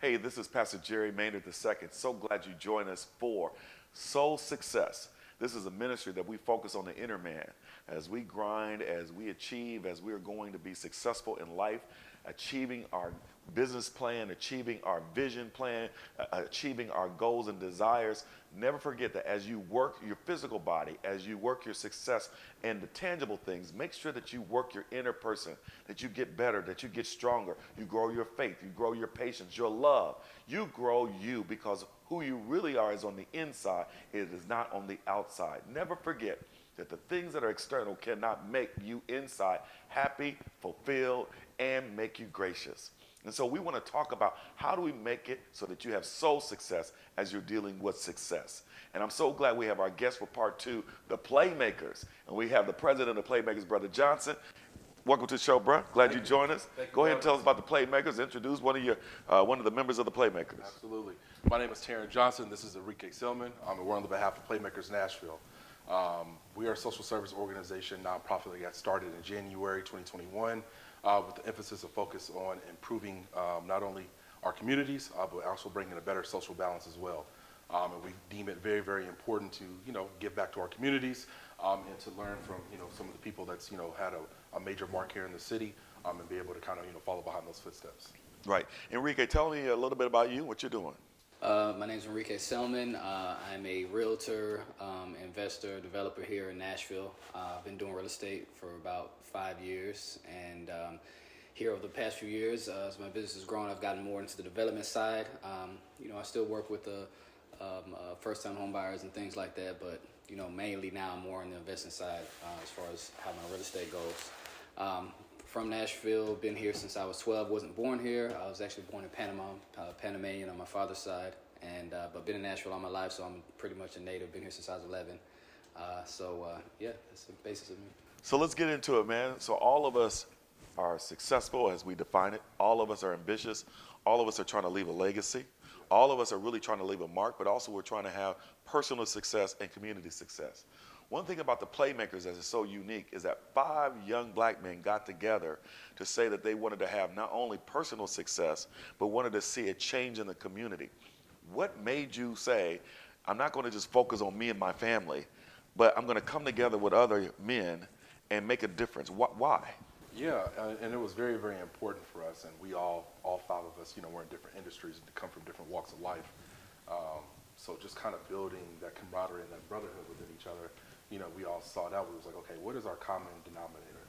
Hey, this is Pastor Jerry Maynard II. So glad you joined us for Soul Success. This is a ministry that we focus on the inner man as we grind, as we achieve, as we are going to be successful in life, achieving our business plan, achieving our vision plan, achieving our goals and desires. Never forget that as you work your physical body, as you work your success and the tangible things, make sure that you work your inner person, that you get better, that you get stronger, you grow your faith, you grow your patience, your love. You grow you, because who you really are is on the inside. It is not on the outside. Never forget that the things that are external cannot make you inside happy, fulfilled, and make you gracious. And so we want to talk about how do we make it so that you have soul success as you're dealing with success. And I'm so glad we have our guest for part two, the Playmakers. And we have the president of the Playmakers, Brother Johnson. Welcome to the show, bro. Glad you joined us. Go ahead and tell us about the Playmakers. Introduce one of the members of the Playmakers. Absolutely. My name is Terrence Johnson. This is Enrique Silman. We're on the behalf of Playmakers Nashville. We are a social service organization, nonprofit that got started in January 2021 with the emphasis of focus on improving not only our communities, but also bringing a better social balance as well. And we deem it very, very important to, give back to our communities and to learn from, some of the people that's, had a major mark here in the city and be able to kind of, follow behind those footsteps. Right. Enrique, tell me a little bit about you, what you're doing. My name is Enrique Selman. I'm a realtor, investor, developer here in Nashville. I've been doing real estate for about 5 years, and here over the past few years, as my business has grown, I've gotten more into the development side. I still work with the first-time home buyers and things like that, but mainly now I'm more on the investment side as far as how my real estate goes. From Nashville, been here since I was 12. Wasn't born here. I was actually born in Panama, Panamanian on my father's side, and but been in Nashville all my life, so I'm pretty much a native. Been here since I was 11. Yeah, that's the basis of me. So let's get into it, man. So all of us are successful as we define it. All of us are ambitious. All of us are trying to leave a legacy. All of us are really trying to leave a mark, but also we're trying to have personal success and community success. One thing about the Playmakers that is so unique is that 5 young black men got together to say that they wanted to have not only personal success, but wanted to see a change in the community. What made you say, I'm not going to just focus on me and my family, but I'm going to come together with other men and make a difference? Why? Yeah, and it was very, very important for us, and we all 5 of us, we're in different industries and come from different walks of life. So just kind of building that camaraderie and that brotherhood within each other, we all sought out. We was like, okay, what is our common denominator?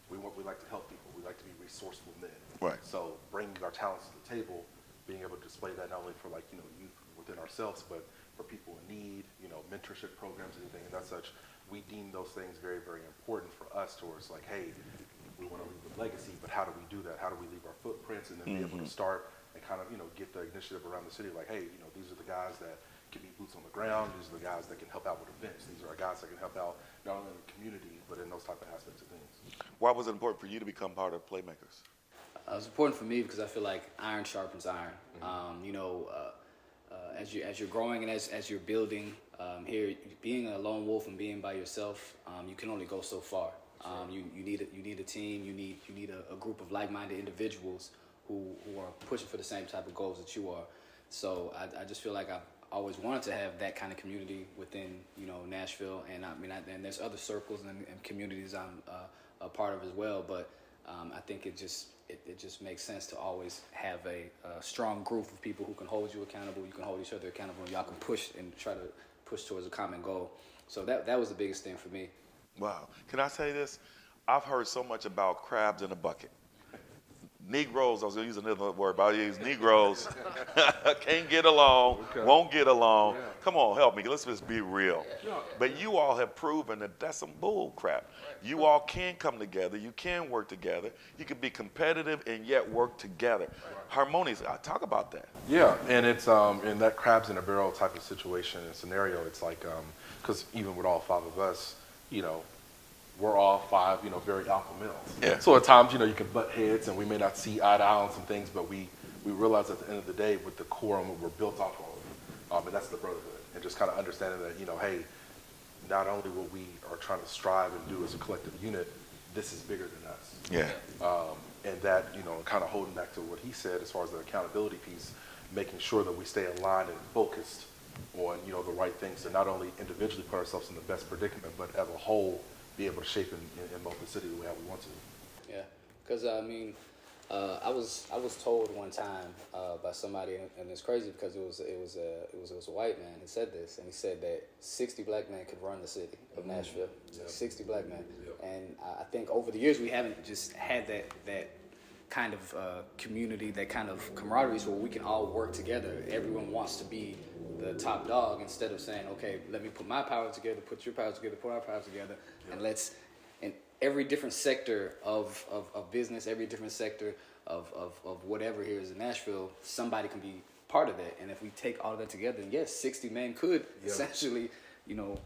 We like to help people. We like to be resourceful men. Right. So bringing our talents to the table, being able to display that not only for youth within ourselves, but for people in need, mentorship programs, anything and that such. We deem those things very, very important for us towards hey, we want to leave a legacy, but how do we do that? How do we leave our footprints and then be able to start and kind of, get the initiative around the city hey, these are the guys that can be boots on the ground. These are the guys that can help out with events. These are our guys that can help out not only in the community, but in those type of aspects of things. Why was it important for you to become part of Playmakers? It was important for me because I feel like iron sharpens iron. As you're growing and as you're building here, being a lone wolf and being by yourself, you can only go so far. You need a team. You need a group of like-minded individuals who are pushing for the same type of goals that you are. So I just feel like I've always wanted to have that kind of community within Nashville, and and there's other circles and communities I'm a part of as well. But I think it just makes sense to always have a strong group of people who can hold you accountable. You can hold each other accountable, and y'all can push and try to push towards a common goal. So that was the biggest thing for me. Wow. Can I say this? I've heard so much about crabs in a bucket. Negroes, I was going to use another word, but I'll use Negroes, can't get along, won't get along. Yeah. Come on, help me. Let's just be real. Yeah. But you all have proven that that's some bull crap. You all can come together. You can work together. You can be competitive and yet work together. Harmonious. Talk about that. Yeah, and it's in that crabs in a barrel type of situation and scenario, it's like, because even with all 5 of us, we're all 5, very alpha males. Yeah. So at times, you can butt heads and we may not see eye to eye on some things, but we realize at the end of the day with the core and what we're built off of, and that's the brotherhood. And just kind of understanding that, hey, not only what we are trying to strive and do as a collective unit, this is bigger than us. Yeah. and that, kind of holding back to what he said as far as the accountability piece, making sure that we stay aligned and focused on, the right things to not only individually put ourselves in the best predicament, but as a whole, be able to shape and mold the city the way we want to. Yeah, because I was told one time by somebody, and it's crazy because it was a white man who said this, and he said that 60 black men could run the city of Nashville. Yep. 60 black men, Yep. and I think over the years we haven't just had that kind of community, that kind of camaraderie, so we can all work together. Everyone wants to be the top dog instead of saying, okay, let me put my power together, put your power together, put our power together, and let's. And every different sector of business, every different sector of whatever here is in Nashville, somebody can be part of that. And if we take all of that together, then yes, 60 men could essentially,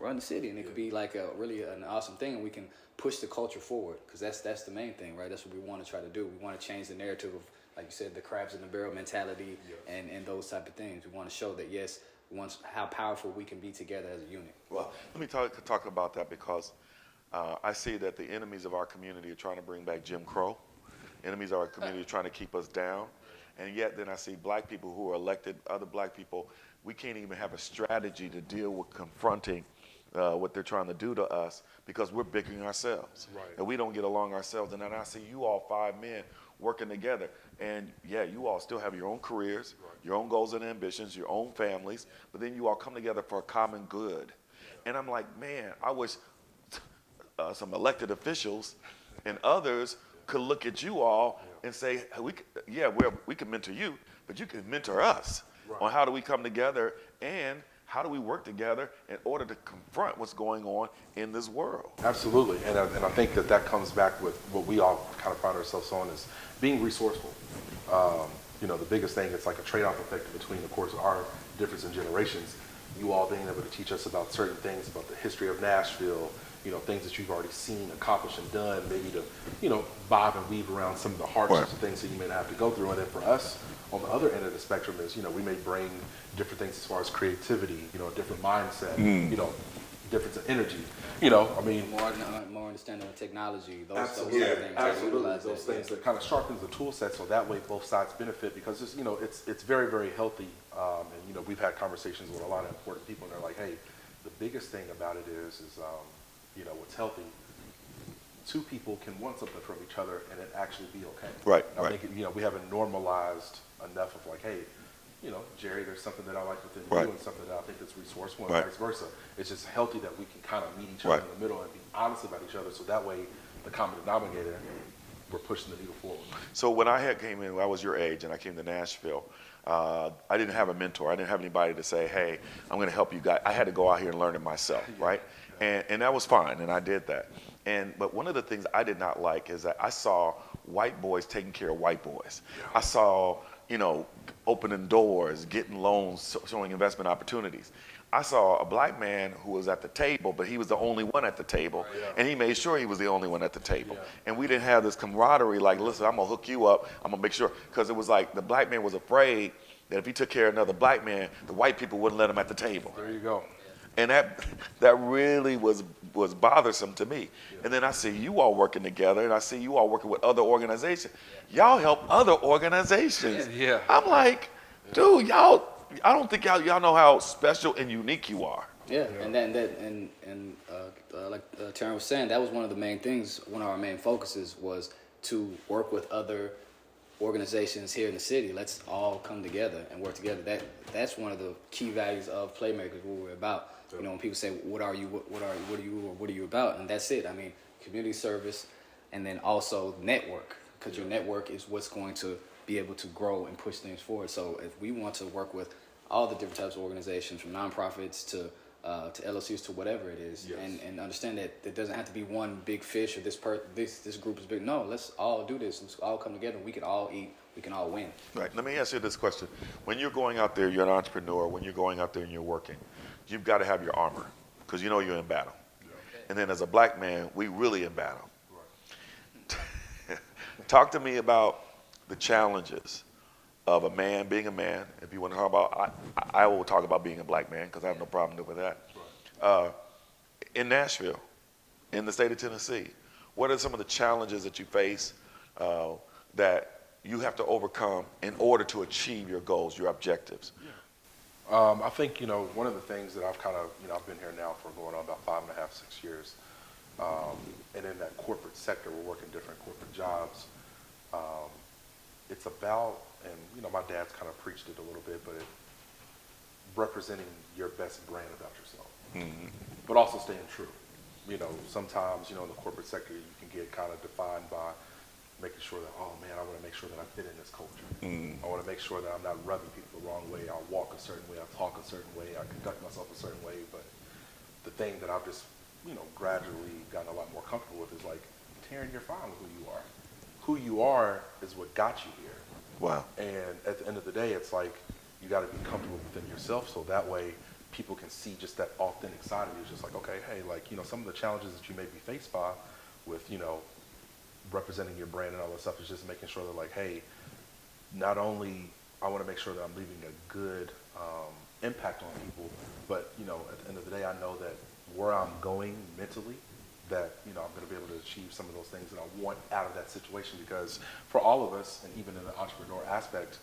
run the city, and it could be like really an awesome thing, and we can push the culture forward, because that's the main thing, right? That's what we want to try to do. We want to change the narrative of, like you said, the crabs in the barrel mentality and those type of things. We want to show that, yes, we want how powerful we can be together as a unit. Well, let me talk about that, because I see that the enemies of our community are trying to bring back Jim Crow. Enemies of our community are trying to keep us down. And yet then I see black people who are elected, other black people, we can't even have a strategy to deal with confronting what they're trying to do to us, because we're bickering ourselves. Right. And we don't get along ourselves. And then I see you all 5 men working together. And yeah, you all still have your own careers, your own goals and ambitions, your own families, but then you all come together for a common good. And I'm like, man, I wish some elected officials and others could look at you all and say, we can mentor you, but you can mentor us on how do we come together and how do we work together in order to confront what's going on in this world. Absolutely, and I think that comes back with what we all kind of pride ourselves on, is being resourceful. The biggest thing, it's like a trade-off effect between, of course, our difference in generations. You all being able to teach us about certain things, about the history of Nashville, things that you've already seen, accomplished, and done, maybe to, bob and weave around some of the hardships and things that you may not have to go through. And then for us, on the other end of the spectrum is, we may bring different things as far as creativity, a different mindset, difference of energy, More understanding of technology, those absolutely, things. absolutely, those things that kind of sharpens the tool set, so that way both sides benefit, because it's very, very healthy. And we've had conversations with a lot of important people, and they're like, hey, the biggest thing about it is what's healthy. 2 people can want something from each other and it actually be okay. Right. I think we haven't normalized enough of like, hey, Jerry, there's something that I like within you and something that I think that's resourceful, and vice versa. It's just healthy that we can kind of meet each other in the middle and be honest about each other, so that way the common denominator, we're pushing the needle forward. So when I came in, I was your age, and I came to Nashville. I didn't have a mentor. I didn't have anybody to say, hey, I'm going to help you guys. I had to go out here and learn it myself, right? And that was fine, and I did that. But one of the things I did not like is that I saw white boys taking care of white boys. I saw, opening doors, getting loans, showing investment opportunities. I saw a black man who was at the table, but he was the only one at the table, and he made sure he was the only one at the table. And we didn't have this camaraderie like, listen, I'm going to hook you up. I'm going to make sure, because it was like the black man was afraid that if he took care of another black man, the white people wouldn't let him at the table. There you go. And that really was bothersome to me. And then I see you all working together, and I see you all working with other organizations. Y'all help other organizations. Yeah. I'm like, dude, y'all, I don't think y'all know how special and unique you are. Yeah, and like Taryn was saying, that was one of the main things. One of our main focuses was to work with other organizations here in the city. Let's all come together and work together. That's one of the key values of Playmakers, what we're about. When people say, what are you, what are you about? And that's it. I mean, community service, and then also network, because your network is what's going to be able to grow and push things forward. So if we want to work with all the different types of organizations, from nonprofits to LLCs to whatever it is, and understand that it doesn't have to be one big fish or this group is big. No, let's all do this. Let's all come together. We can all eat. We can all win. Right. Let me ask you this question. When you're going out there, you're an entrepreneur. When you're going out there and you're working, you've got to have your armor, because you're in battle. And then as a black man, we really in battle. Talk to me about the challenges of a man being a man. If you want to talk about, I will talk about being a black man, because I have no problem with that. In Nashville, in the state of Tennessee, what are some of the challenges that you face? that you have to overcome in order to achieve your goals, your objectives? I think, one of the things that I've kind of, I've been here now for going on about 5.5, 6 years. And in that corporate sector, we're working different corporate jobs. It's about, and my dad's kind of preached it a little bit, but representing your best brand about yourself, but also staying true. Sometimes, in the corporate sector, you can get kind of defined by making sure that, oh man, I want to make sure that I fit in this culture. I want to make sure that I'm not rubbing people the wrong way. I'll walk a certain way, I'll talk a certain way, I conduct myself a certain way. But the thing that I've just, gradually gotten a lot more comfortable with is like, Taryn, you're fine with who you are. Who you are is what got you here. Wow. And at the end of the day, it's like, you got to be comfortable within yourself, so that way people can see just that authentic side of you. It's just like, okay, hey, like, some of the challenges that you may be faced by with, representing your brand and all that stuff is just making sure that, like, hey, not only I want to make sure that I'm leaving a good impact on people, but, at the end of the day, I know that where I'm going mentally, that, I'm going to be able to achieve some of those things that I want out of that situation. Because for all of us, and even in the entrepreneur aspect,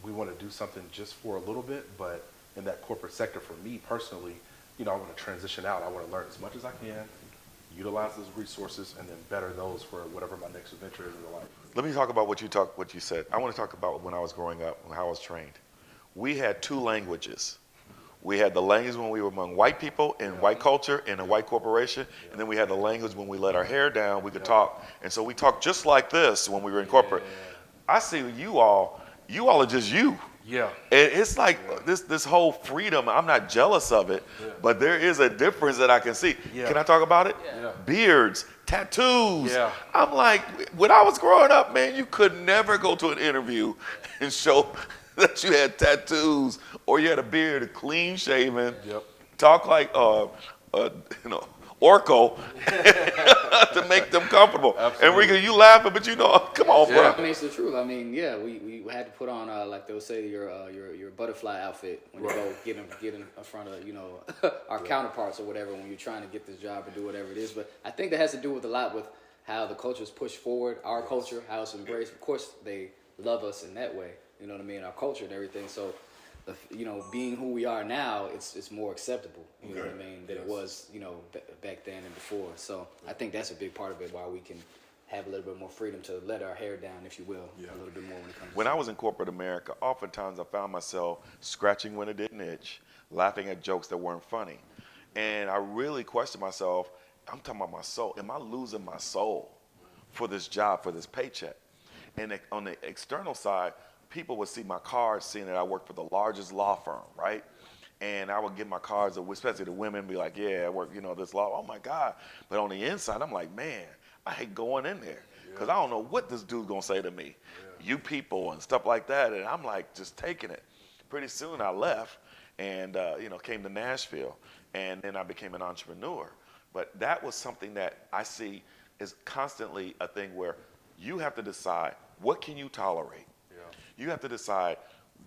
we want to do something just for a little bit, but in that corporate sector, for me personally, I want to transition out. I want to learn as much as I can, utilize those resources, and then better those for whatever my next adventure is in life. Let me talk about what you said. I want to talk about when I was growing up, how I was trained. We had two languages. We had the language when we were among white people in white culture in a white corporation, and then we had the language when we let our hair down, we could talk. And so we talked just like this when we were in corporate. I see you all are just you. Yeah. And it's like this whole freedom, I'm not jealous of it, but there is a difference that I can see. Yeah. Can I talk about it? Yeah. Beards, tattoos. Yeah. I'm like, when I was growing up, man, you could never go to an interview and show that you had tattoos or you had a beard, clean shaven, talk like Orko to make them comfortable. Absolutely. Enrique, you laughing, but come on, bro. I mean, it's the truth. I mean, yeah, we had to put on like they would say your butterfly outfit when you go get in front of our counterparts or whatever when you're trying to get this job or do whatever it is. But I think that has to do with a lot with how the culture is pushed forward, our culture, how it's embraced. Of course, they love us in that way. You know what I mean? Our culture and everything. So, being who we are now, it's more acceptable. You know what I mean? Than it was, back then and before. So I think that's a big part of it. Why we can have a little bit more freedom to let our hair down, if you will, a little bit more when it comes. When I was in corporate America, oftentimes I found myself scratching when it didn't itch, laughing at jokes that weren't funny, and I really questioned myself. I'm talking about my soul. Am I losing my soul for this job, for this paycheck? And on the external side, people would see my cards, seeing that I work for the largest law firm, right? And I would get my cards, especially the women, be like, yeah, I work, this law. Oh my God. But on the inside, I'm like, man, I hate going in there because I don't know what this dude's going to say to me. You people and stuff like that. And I'm like, just taking it. Pretty soon I left and, came to Nashville, and then I became an entrepreneur. But that was something that I see is constantly a thing where you have to decide, what can you tolerate? You have to decide,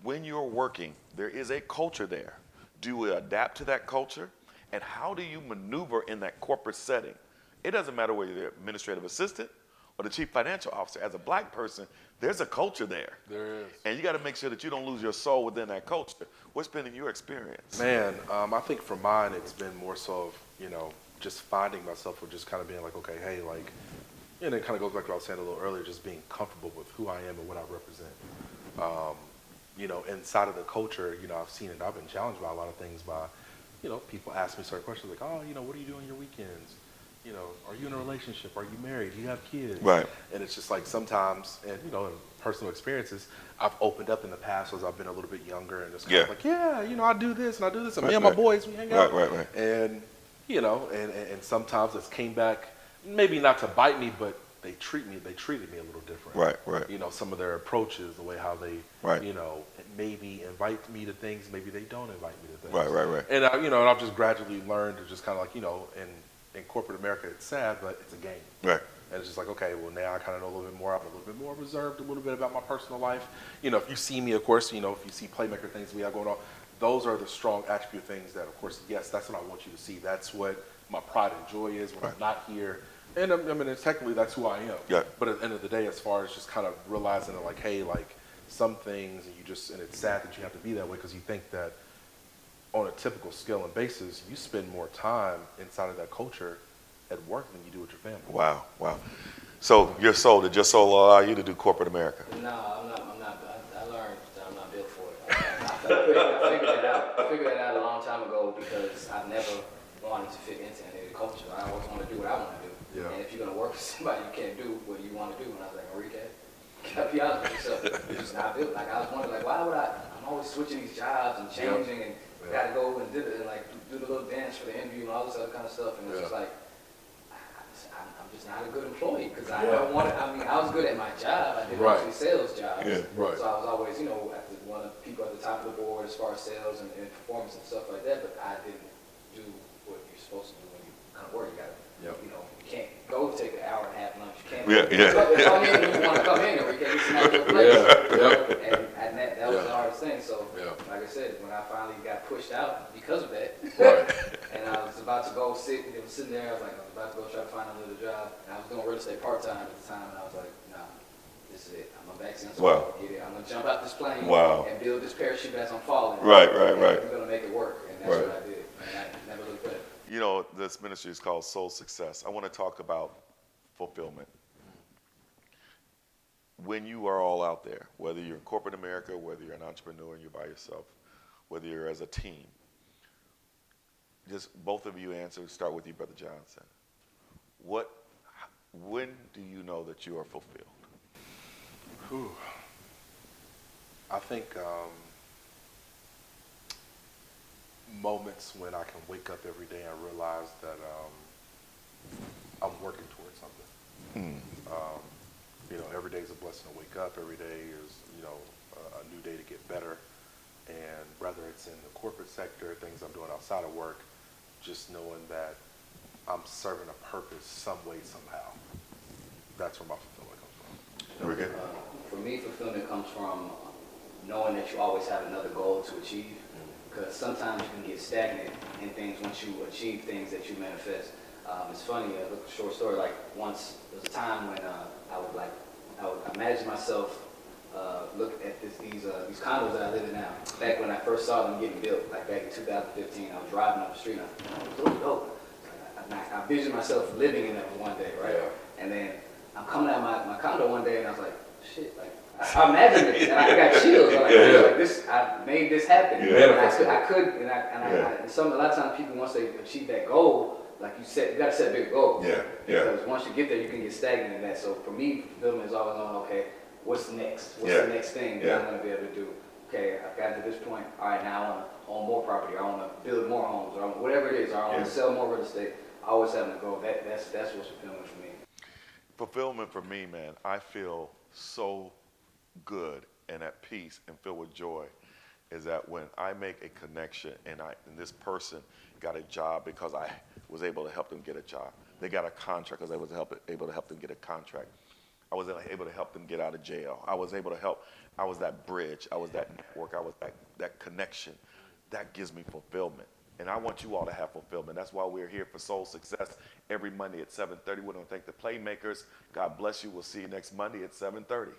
when you're working, there is a culture there. Do you adapt to that culture? And how do you maneuver in that corporate setting? It doesn't matter whether you're the administrative assistant or the chief financial officer. As a black person, there's a culture there. There is. And you got to make sure that you don't lose your soul within that culture. What's been in your experience? Man, I think for mine, it's been more so of, just finding myself or just kind of being like, okay, hey, like, and it kind of goes back to what I was saying a little earlier, just being comfortable with who I am and what I represent. Inside of the culture, I've seen it. I've been challenged by a lot of things by, people ask me certain questions like, oh, what do you do on your weekends? Are you in a relationship? Are you married? Do you have kids? Right. And it's just like sometimes, and, in personal experiences, I've opened up in the past as I've been a little bit younger and it's kind of like, I do this and I do this. And me and my boys, we hang out. Right. And, and sometimes it's came back, maybe not to bite me, but they treated me a little different. Right. Some of their approaches, the way how they, Right. Maybe invite me to things, maybe they don't invite me to things. Right. And and I've just gradually learned to just kind of like, in corporate America, it's sad, but it's a game. Right. And it's just like, okay, well now I kind of know a little bit more. I'm a little bit more reserved, a little bit about my personal life. If you see me, of course, if you see Playmaker things we have going on, those are the strong attribute things that, of course, yes, that's what I want you to see. That's what my pride and joy is when I'm not here. And I mean, technically that's who I am. Yeah. But at the end of the day, as far as just kind of realizing that, like, hey, like some things, and it's sad that you have to be that way because you think that on a typical scale and basis, you spend more time inside of that culture at work than you do with your family. Wow, wow. So your soul, did your soul allow you to do corporate America? No, I'm not. I learned that I'm not built for it. I figured that out a long time ago because I've never wanted to fit into any culture. I always want to do what I want to do. Yeah. And if you're gonna work with somebody you can't do what you want to do, and I was like, Enrique, can I be honest with yourself? You're just not built. Like I was wondering, like, why would I'm always switching these jobs and changing and gotta go and like do the little dance for the interview and all this other kind of stuff, and it's just like. I'm just not a good employee because I don't want to. I mean, I was good at my job. I did mostly sales jobs. Yeah, right. So I was always, one of the people at the top of the board as far as sales and performance and stuff like that. But I didn't do what you're supposed to do when you come to work. You got to, you can't go take an hour and a half lunch. You can't come in when you want to come in, or you can't get not your place. And that was the hardest thing. So, like I said, when I finally got pushed out because of that, and I was about to go sit, it was sitting there, I was about to go try to find another job, and I was doing real estate part-time at the time, and I was like, nah, this is it. I'm going to backseat. I'm going to jump out this plane and build this parachute as I'm falling. Right. I'm going to make it work, and that's what I did, and I never looked back. You know, this ministry is called Soul Success. I want to talk about fulfillment. When you are all out there, whether you're in corporate America, whether you're an entrepreneur and you're by yourself, whether you're as a team, just both of you answer. Start with you, Brother Johnson. When do you know that you are fulfilled? I think moments when I can wake up every day and realize that I'm working towards something. Every day is a blessing to wake up. Every day is, a new day to get better. And whether it's in the corporate sector, things I'm doing outside of work, just knowing that I'm serving a purpose some way, somehow. That's where my fulfillment comes from. Enrique? For me, fulfillment comes from knowing that you always have another goal to achieve. Because sometimes you can get stagnant in things once you achieve things that you manifest. It's funny, a short story, like once, there was a time when I would imagine myself look at these condos that I live in now. Back when I first saw them getting built, like back in 2015, I was driving up the street and I was really dope. I visioned myself living in them one day, right? And then I'm coming out of my condo one day and I was like, shit, like, I imagined it and I got chills. I was like, this, I made this happen. And I could, and a lot of times people, once they achieve that goal, like you got to set a big goal. Because once you get there, you can get stagnant in that. So for me, fulfillment is always on, okay, what's next? What's the next thing that I'm going to be able to do? Okay, I've gotten to this point. All right, now I want to own more property. I want to build more homes, or whatever it is. Or I want to sell more real estate. I always having a goal. That's what's fulfillment for me. Fulfillment for me, man, I feel so good and at peace and filled with joy is that when I make a connection and this person got a job because I was able to help them get a job. They got a contract because I was able to help them get a contract. I was able to help them get out of jail. I was able to help. I was that bridge. I was that network. I was that connection. That gives me fulfillment. And I want you all to have fulfillment. That's why we're here for Soul Success every Monday at 7:30. We want to thank the Playmakers. God bless you. We'll see you next Monday at 7:30.